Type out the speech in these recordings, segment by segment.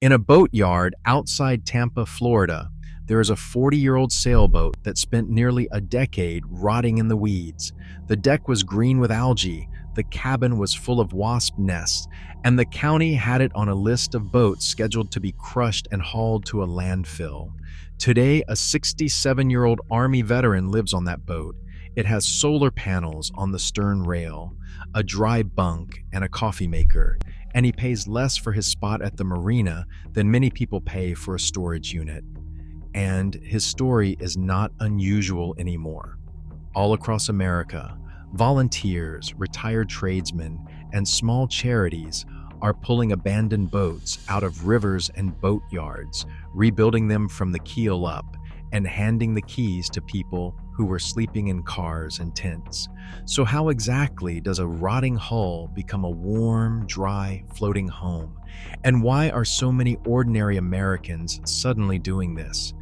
In a boatyard outside Tampa, Florida, there is a 40-year-old sailboat that spent nearly a decade rotting in the weeds. The deck was green with algae, the cabin was full of wasp nests, and the county had it on a list of boats scheduled to be crushed and hauled to a landfill. Today, a 67-year-old Army veteran lives on that boat. It has solar panels on the stern rail, a dry bunk, and a coffee maker, and he pays less for his spot at the marina than many people pay for a storage unit. And his story is not unusual anymore. All across America, volunteers, retired tradesmen, and small charities are pulling abandoned boats out of rivers and boatyards, rebuilding them from the keel up, and handing the keys to people who were sleeping in cars and tents. So how exactly does a rotting hull become a warm, dry, floating home? And why are so many ordinary Americans suddenly doing this?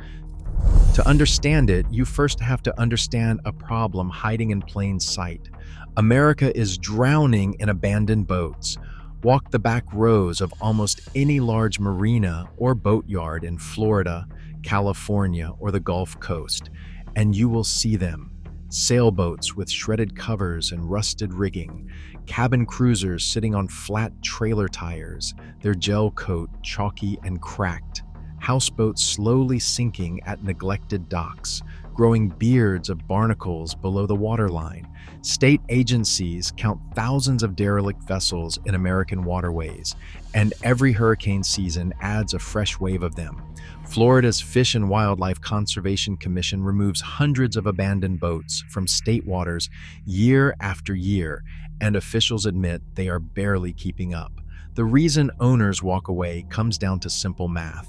To understand it, you first have to understand a problem hiding in plain sight. America is drowning in abandoned boats. Walk the back rows of almost any large marina or boatyard in Florida, California, or the Gulf Coast, and you will see them. Sailboats with shredded covers and rusted rigging, cabin cruisers sitting on flat trailer tires, their gel coat chalky and cracked, houseboats slowly sinking at neglected docks, growing beards of barnacles below the waterline. State agencies count thousands of derelict vessels in American waterways, and every hurricane season adds a fresh wave of them. Florida's Fish and Wildlife Conservation Commission removes hundreds of abandoned boats from state waters year after year, and officials admit they are barely keeping up. The reason owners walk away comes down to simple math.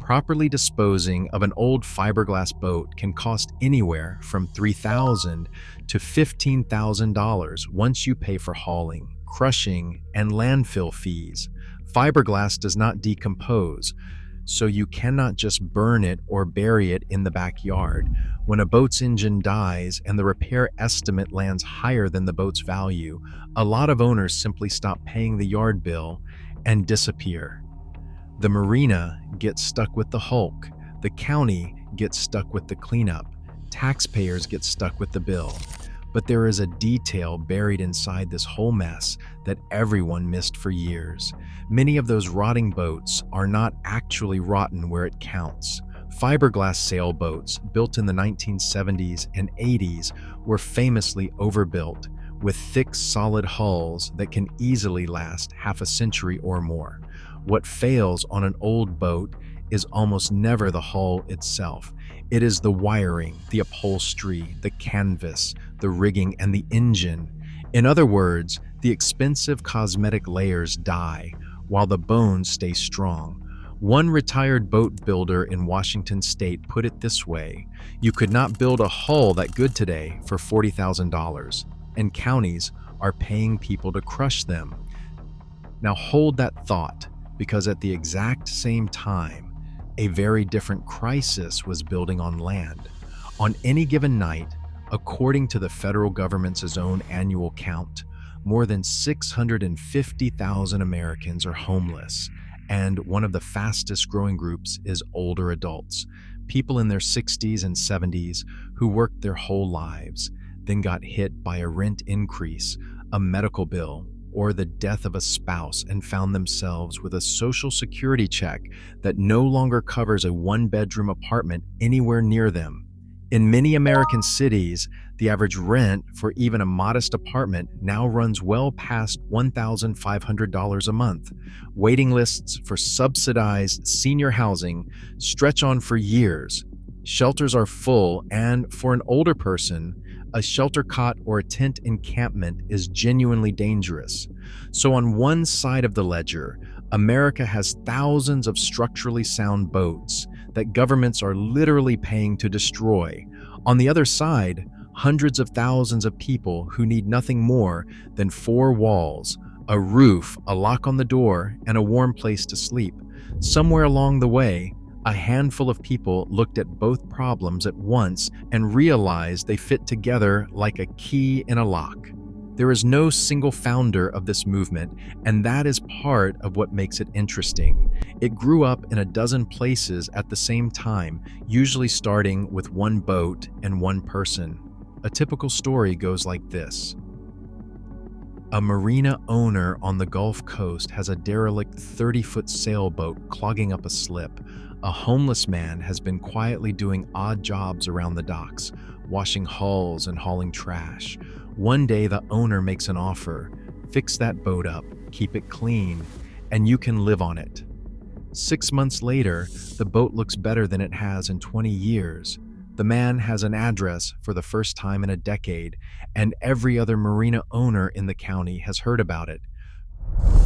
Properly disposing of an old fiberglass boat can cost anywhere from $3,000 to $15,000 once you pay for hauling, crushing, and landfill fees. Fiberglass does not decompose, so you cannot just burn it or bury it in the backyard. When a boat's engine dies and the repair estimate lands higher than the boat's value, a lot of owners simply stop paying the yard bill and disappear. The marina gets stuck with the hulk, the county gets stuck with the cleanup, taxpayers get stuck with the bill. But there is a detail buried inside this whole mess that everyone missed for years. Many of those rotting boats are not actually rotten where it counts. Fiberglass sailboats built in the 1970s and 80s were famously overbuilt, with thick, solid hulls that can easily last half a century or more. What fails on an old boat is almost never the hull itself. It is the wiring, the upholstery, the canvas, the rigging, and the engine. In other words, the expensive cosmetic layers die while the bones stay strong. One retired boat builder in Washington state put it this way: you could not build a hull that good today for $40,000, and counties are paying people to crush them. Now hold that thought, because at the exact same time, a very different crisis was building on land. On any given night, according to the federal government's own annual count, more than 650,000 Americans are homeless, and one of the fastest growing groups is older adults, people in their 60s and 70s who worked their whole lives, then got hit by a rent increase, a medical bill, or the death of a spouse and found themselves with a Social Security check that no longer covers a one-bedroom apartment anywhere near them. In many American cities, the average rent for even a modest apartment now runs well past $1,500 a month. Waiting lists for subsidized senior housing stretch on for years. Shelters are full, and for an older person, a shelter cot or a tent encampment is genuinely dangerous. So on one side of the ledger, America has thousands of structurally sound boats that governments are literally paying to destroy. On the other side, hundreds of thousands of people who need nothing more than four walls, a roof, a lock on the door, and a warm place to sleep. Somewhere along the way, a handful of people looked at both problems at once and realized they fit together like a key in a lock. There is no single founder of this movement, and that is part of what makes it interesting. It grew up in a dozen places at the same time, usually starting with one boat and one person. A typical story goes like this. A marina owner on the Gulf Coast has a derelict 30-foot sailboat clogging up a slip. A homeless man has been quietly doing odd jobs around the docks, washing hulls and hauling trash. One day the owner makes an offer: fix that boat up, keep it clean, and you can live on it. 6 months later, the boat looks better than it has in 20 years. The man has an address for the first time in a decade, and every other marina owner in the county has heard about it.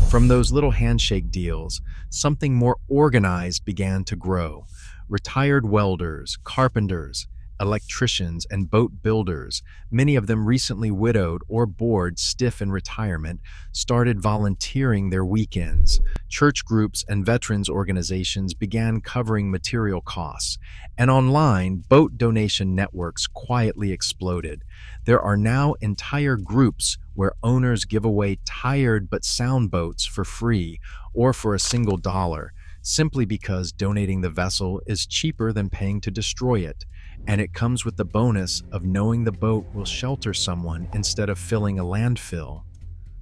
From those little handshake deals, something more organized began to grow. Retired welders, carpenters, electricians, and boat builders, many of them recently widowed or bored stiff in retirement, started volunteering their weekends. Church groups and veterans organizations began covering material costs, and online, boat donation networks quietly exploded. There are now entire groups where owners give away tired but sound boats for free or for a single dollar, simply because donating the vessel is cheaper than paying to destroy it. And it comes with the bonus of knowing the boat will shelter someone instead of filling a landfill.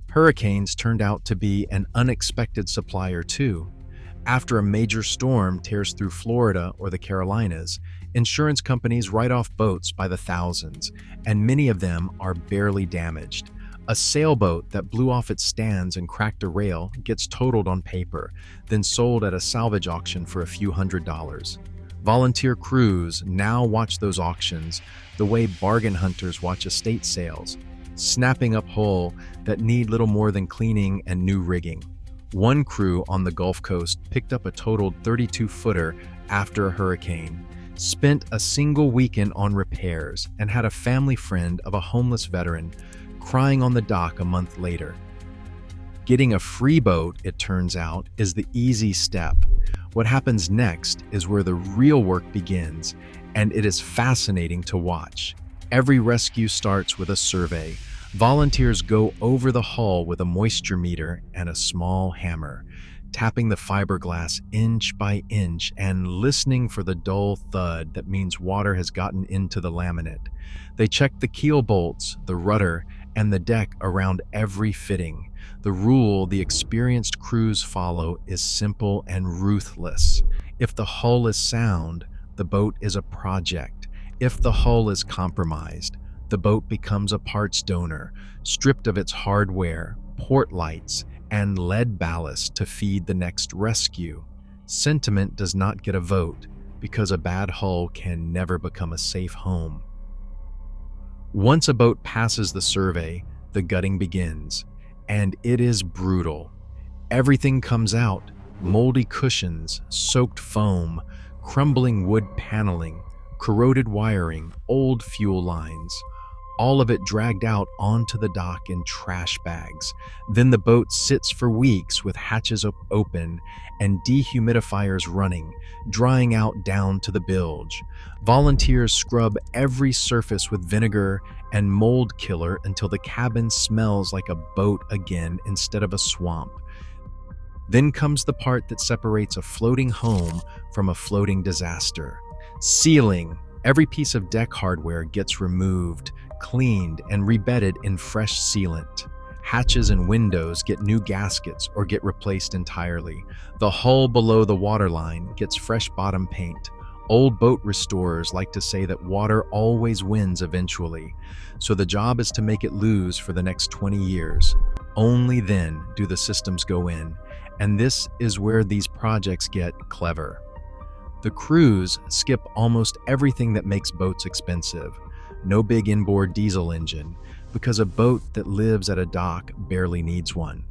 Hurricanes turned out to be an unexpected supplier too. After a major storm tears through Florida or the Carolinas, insurance companies write off boats by the thousands, and many of them are barely damaged. A sailboat that blew off its stands and cracked a rail gets totaled on paper, then sold at a salvage auction for a few $100s. Volunteer crews now watch those auctions the way bargain hunters watch estate sales, snapping up hull that need little more than cleaning and new rigging. One crew on the Gulf Coast picked up a totaled 32-footer after a hurricane, spent a single weekend on repairs, and had a family friend of a homeless veteran crying on the dock a month later. Getting a free boat, it turns out, is the easy step. What happens next is where the real work begins, and it is fascinating to watch. Every rescue starts with a survey. Volunteers go over the hull with a moisture meter and a small hammer, tapping the fiberglass inch by inch and listening for the dull thud that means water has gotten into the laminate. They check the keel bolts, the rudder, and the deck around every fitting. The rule the experienced crews follow is simple and ruthless. If the hull is sound, the boat is a project. If the hull is compromised, the boat becomes a parts donor, stripped of its hardware, port lights, and lead ballast to feed the next rescue. Sentiment does not get a vote, because a bad hull can never become a safe home. Once a boat passes the survey, the gutting begins, and it is brutal. Everything comes out: moldy cushions, soaked foam, crumbling wood paneling, corroded wiring, old fuel lines. All of it dragged out onto the dock in trash bags. Then the boat sits for weeks with hatches open and dehumidifiers running, drying out down to the bilge. Volunteers scrub every surface with vinegar and mold killer until the cabin smells like a boat again instead of a swamp. Then comes the part that separates a floating home from a floating disaster. Sealing. Every piece of deck hardware gets removed, cleaned, and rebedded in fresh sealant. Hatches and windows get new gaskets or get replaced entirely. The hull below the waterline gets fresh bottom paint. Old boat restorers like to say that water always wins eventually, so the job is to make it lose for the next 20 years. Only then do the systems go in, and this is where these projects get clever. The crews skip almost everything that makes boats expensive. No big inboard diesel engine, because a boat that lives at a dock barely needs one.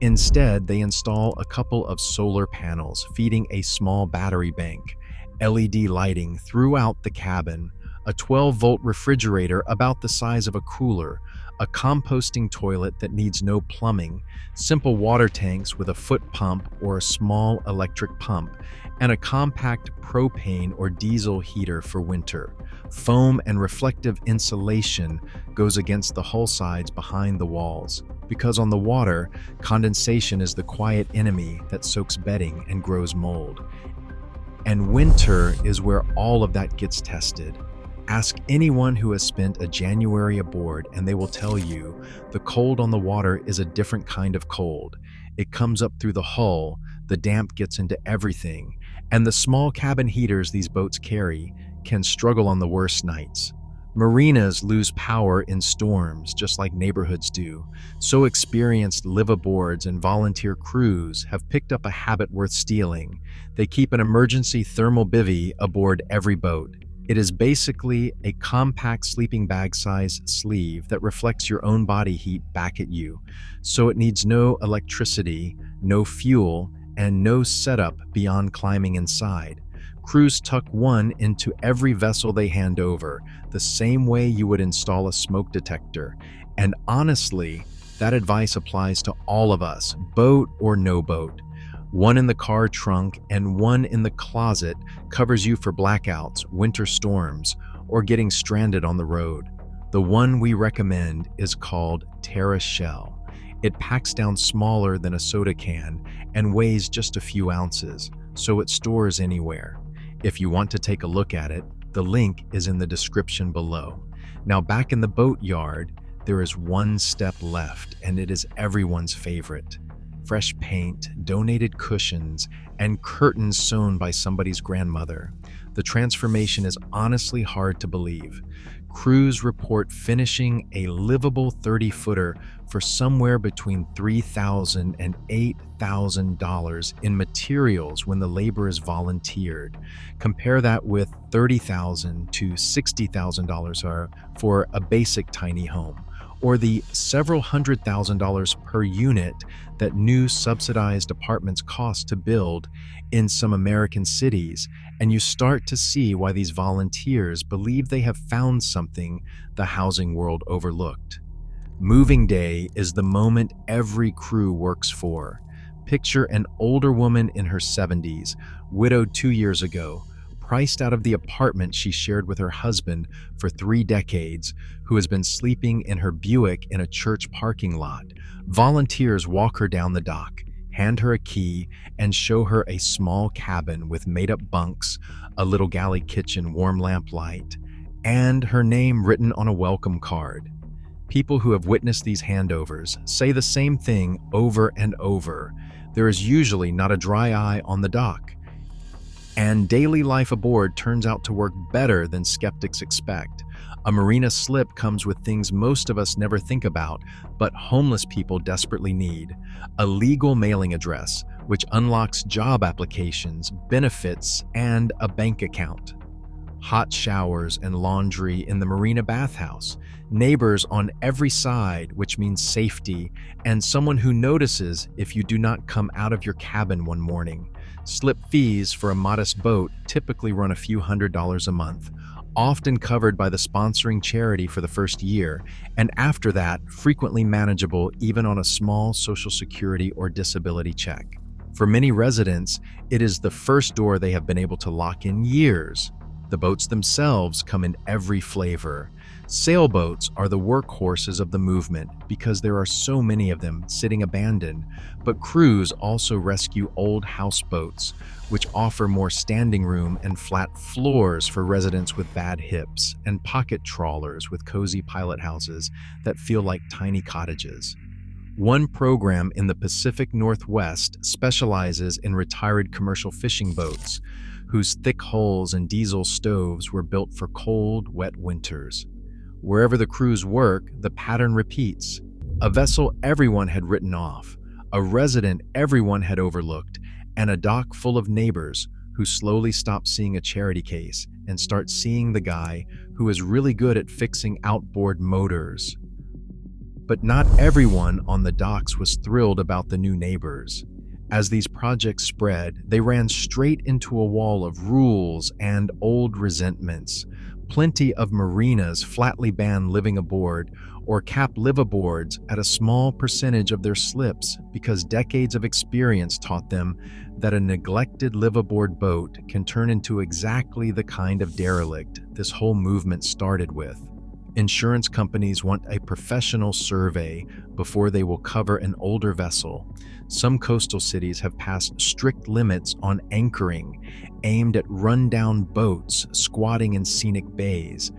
Instead, they install a couple of solar panels feeding a small battery bank, LED lighting throughout the cabin, a 12-volt refrigerator about the size of a cooler, a composting toilet that needs no plumbing, simple water tanks with a foot pump or a small electric pump, and a compact propane or diesel heater for winter. Foam and reflective insulation goes against the hull sides behind the walls, because on the water, condensation is the quiet enemy that soaks bedding and grows mold. And winter is where all of that gets tested. Ask anyone who has spent a January aboard, and they will tell you the cold on the water is a different kind of cold. It comes up through the hull, the damp gets into everything, and the small cabin heaters these boats carry can struggle on the worst nights. Marinas lose power in storms just like neighborhoods do, so experienced live-aboards and volunteer crews have picked up a habit worth stealing. They keep an emergency thermal bivvy aboard every boat. It is basically a compact sleeping bag size sleeve that reflects your own body heat back at you, so it needs no electricity, no fuel, and no setup beyond climbing inside. Crews tuck one into every vessel they hand over, the same way you would install a smoke detector. And honestly, that advice applies to all of us, boat or no boat. One in the car trunk and one in the closet covers you for blackouts, winter storms, or getting stranded on the road. The one we recommend is called TerraShell. It packs down smaller than a soda can and weighs just a few ounces, so it stores anywhere. If you want to take a look at it, the link is in the description below. Now back in the boat yard, there is one step left, and it is everyone's favorite. Fresh paint, donated cushions, and curtains sewn by somebody's grandmother. The transformation is honestly hard to believe. Crews report finishing a livable 30-footer for somewhere between $3,000 and $8,000 in materials when the labor is volunteered. Compare that with $30,000 to $60,000 for a basic tiny home, or the several $100,000 per unit that new subsidized apartments cost to build in some American cities, and you start to see why these volunteers believe they have found something the housing world overlooked. Moving day is the moment every crew works for. Picture an older woman in her 70s, widowed 2 years ago, priced out of the apartment she shared with her husband for 3 decades, who has been sleeping in her Buick in a church parking lot. Volunteers walk her down the dock, hand her a key, and show her a small cabin with made-up bunks, a little galley kitchen, warm lamplight, and her name written on a welcome card. People who have witnessed these handovers say the same thing over and over. There is usually not a dry eye on the dock. And daily life aboard turns out to work better than skeptics expect. A marina slip comes with things most of us never think about, but homeless people desperately need. A legal mailing address, which unlocks job applications, benefits, and a bank account. Hot showers and laundry in the marina bathhouse. Neighbors on every side, which means safety, and someone who notices if you do not come out of your cabin one morning. Slip fees for a modest boat typically run a few $100s a month, often covered by the sponsoring charity for the first year, and after that, frequently manageable even on a small Social Security or disability check. For many residents, it is the first door they have been able to lock in years. The boats themselves come in every flavor. Sailboats are the workhorses of the movement because there are so many of them sitting abandoned, but crews also rescue old houseboats, which offer more standing room and flat floors for residents with bad hips, and pocket trawlers with cozy pilot houses that feel like tiny cottages. One program in the Pacific Northwest specializes in retired commercial fishing boats, whose thick hulls and diesel stoves were built for cold, wet winters. Wherever the crews work, the pattern repeats. A vessel everyone had written off, a resident everyone had overlooked, and a dock full of neighbors who slowly stop seeing a charity case and start seeing the guy who is really good at fixing outboard motors. But not everyone on the docks was thrilled about the new neighbors. As these projects spread, they ran straight into a wall of rules and old resentments. Plenty of marinas flatly ban living aboard or cap liveaboards at a small percentage of their slips because decades of experience taught them that a neglected liveaboard boat can turn into exactly the kind of derelict this whole movement started with. Insurance companies want a professional survey before they will cover an older vessel. Some coastal cities have passed strict limits on anchoring, aimed at run-down boats squatting in scenic bays.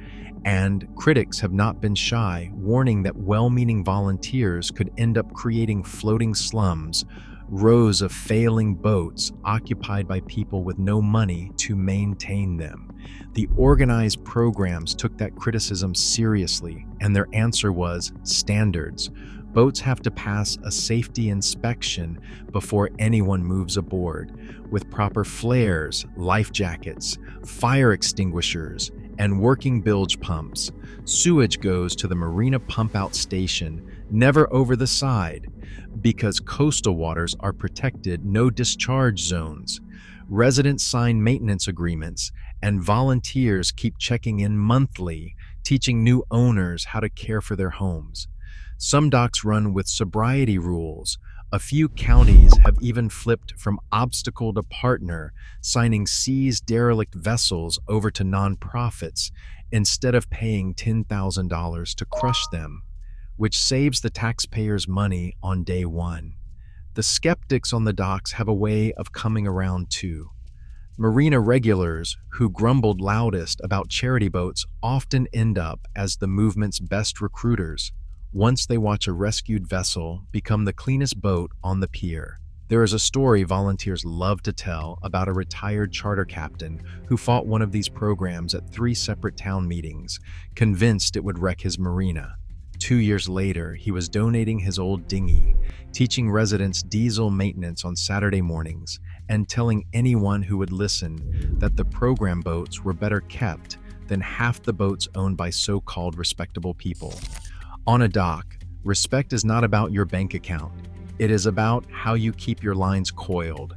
And critics have not been shy, warning that well-meaning volunteers could end up creating floating slums, rows of failing boats occupied by people with no money to maintain them. The organized programs took that criticism seriously, and their answer was standards. Boats have to pass a safety inspection before anyone moves aboard, with proper flares, life jackets, fire extinguishers, and working bilge pumps. Sewage goes to the marina pump-out station, never over the side. Because coastal waters are protected, no discharge zones. Residents sign maintenance agreements, and volunteers keep checking in monthly, teaching new owners how to care for their homes. Some docks run with sobriety rules. A few counties have even flipped from obstacle to partner, signing seized derelict vessels over to nonprofits instead of paying $10,000 to crush them, which saves the taxpayers money on day one. The skeptics on the docks have a way of coming around too. Marina regulars who grumbled loudest about charity boats often end up as the movement's best recruiters. Once they watch a rescued vessel become the cleanest boat on the pier. There is a story volunteers love to tell about a retired charter captain who fought one of these programs at 3 separate town meetings, convinced it would wreck his marina. 2 years later, he was donating his old dinghy, teaching residents diesel maintenance on Saturday mornings, and telling anyone who would listen that the program boats were better kept than half the boats owned by so-called respectable people. On a dock, respect is not about your bank account. It is about how you keep your lines coiled.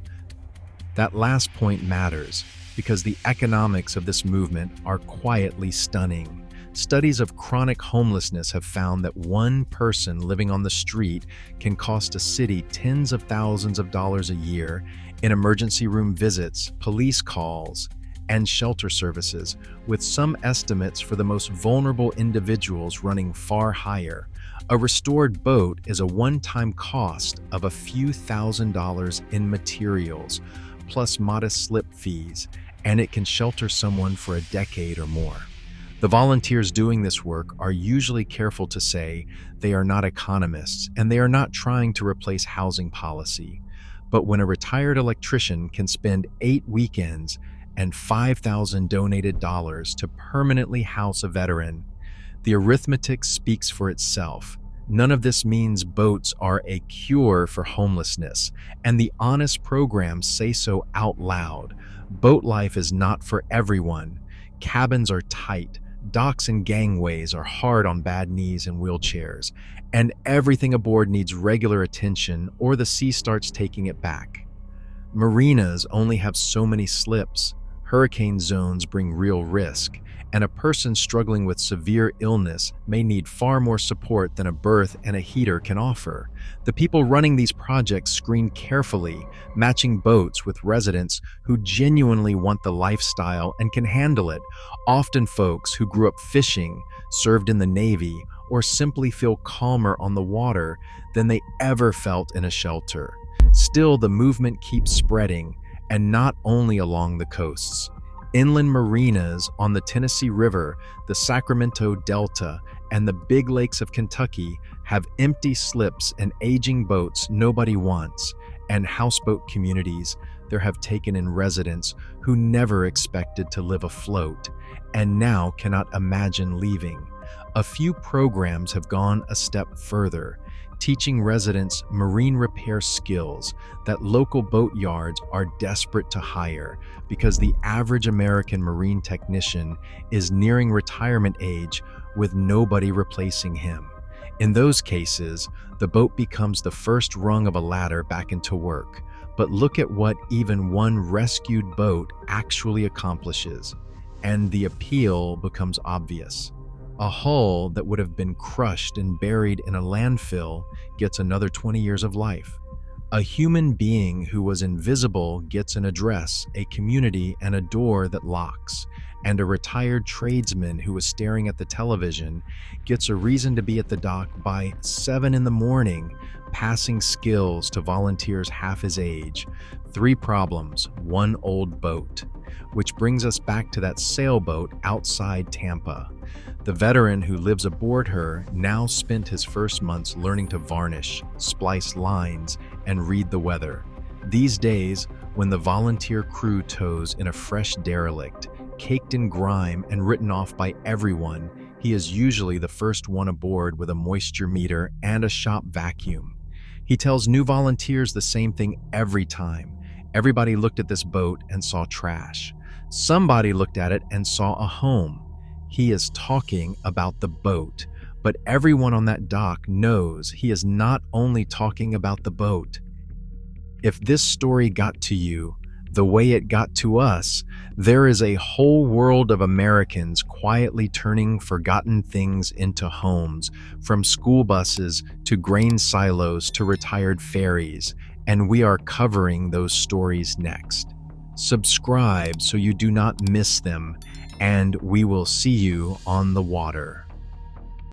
That last point matters because the economics of this movement are quietly stunning. Studies of chronic homelessness have found that one person living on the street can cost a city tens of thousands of dollars a year in emergency room visits, police calls, and shelter services, with some estimates for the most vulnerable individuals running far higher. A restored boat is a one-time cost of a few $1,000s in materials, plus modest slip fees, and it can shelter someone for a decade or more. The volunteers doing this work are usually careful to say they are not economists and they are not trying to replace housing policy. But when a retired electrician can spend 8 weekends and $5,000 donated dollars to permanently house a veteran, the arithmetic speaks for itself. None of this means boats are a cure for homelessness, and the honest programs say so out loud. Boat life is not for everyone. Cabins are tight, docks and gangways are hard on bad knees and wheelchairs, and everything aboard needs regular attention or the sea starts taking it back. Marinas only have so many slips. Hurricane zones bring real risk, and a person struggling with severe illness may need far more support than a berth and a heater can offer. The people running these projects screen carefully, matching boats with residents who genuinely want the lifestyle and can handle it, often folks who grew up fishing, served in the Navy, or simply feel calmer on the water than they ever felt in a shelter. Still, the movement keeps spreading, and not only along the coasts. Inland marinas on the Tennessee River, the Sacramento Delta, and the big lakes of Kentucky have empty slips and aging boats nobody wants, and houseboat communities there have taken in residents who never expected to live afloat and now cannot imagine leaving. A few programs have gone a step further, teaching residents marine repair skills that local boat yards are desperate to hire because the average American marine technician is nearing retirement age with nobody replacing him. In those cases, the boat becomes the first rung of a ladder back into work. But look at what even one rescued boat actually accomplishes, and the appeal becomes obvious. A hull that would have been crushed and buried in a landfill gets another 20 years of life. A human being who was invisible gets an address, a community, and a door that locks. And a retired tradesman who was staring at the television gets a reason to be at the dock by 7 in the morning, passing skills to volunteers half his age. 3 problems, 1 old boat. Which brings us back to that sailboat outside Tampa. The veteran who lives aboard her now spent his first months learning to varnish, splice lines, and read the weather. These days, when the volunteer crew tows in a fresh derelict, caked in grime and written off by everyone, he is usually the first one aboard with a moisture meter and a shop vacuum. He tells new volunteers the same thing every time. Everybody looked at this boat and saw trash. Somebody looked at it and saw a home. He is talking about the boat, but everyone on that dock knows he is not only talking about the boat. If this story got to you the way it got to us, there is a whole world of Americans quietly turning forgotten things into homes, from school buses to grain silos to retired ferries, and we are covering those stories next. Subscribe so you do not miss them, and we will see you on the water.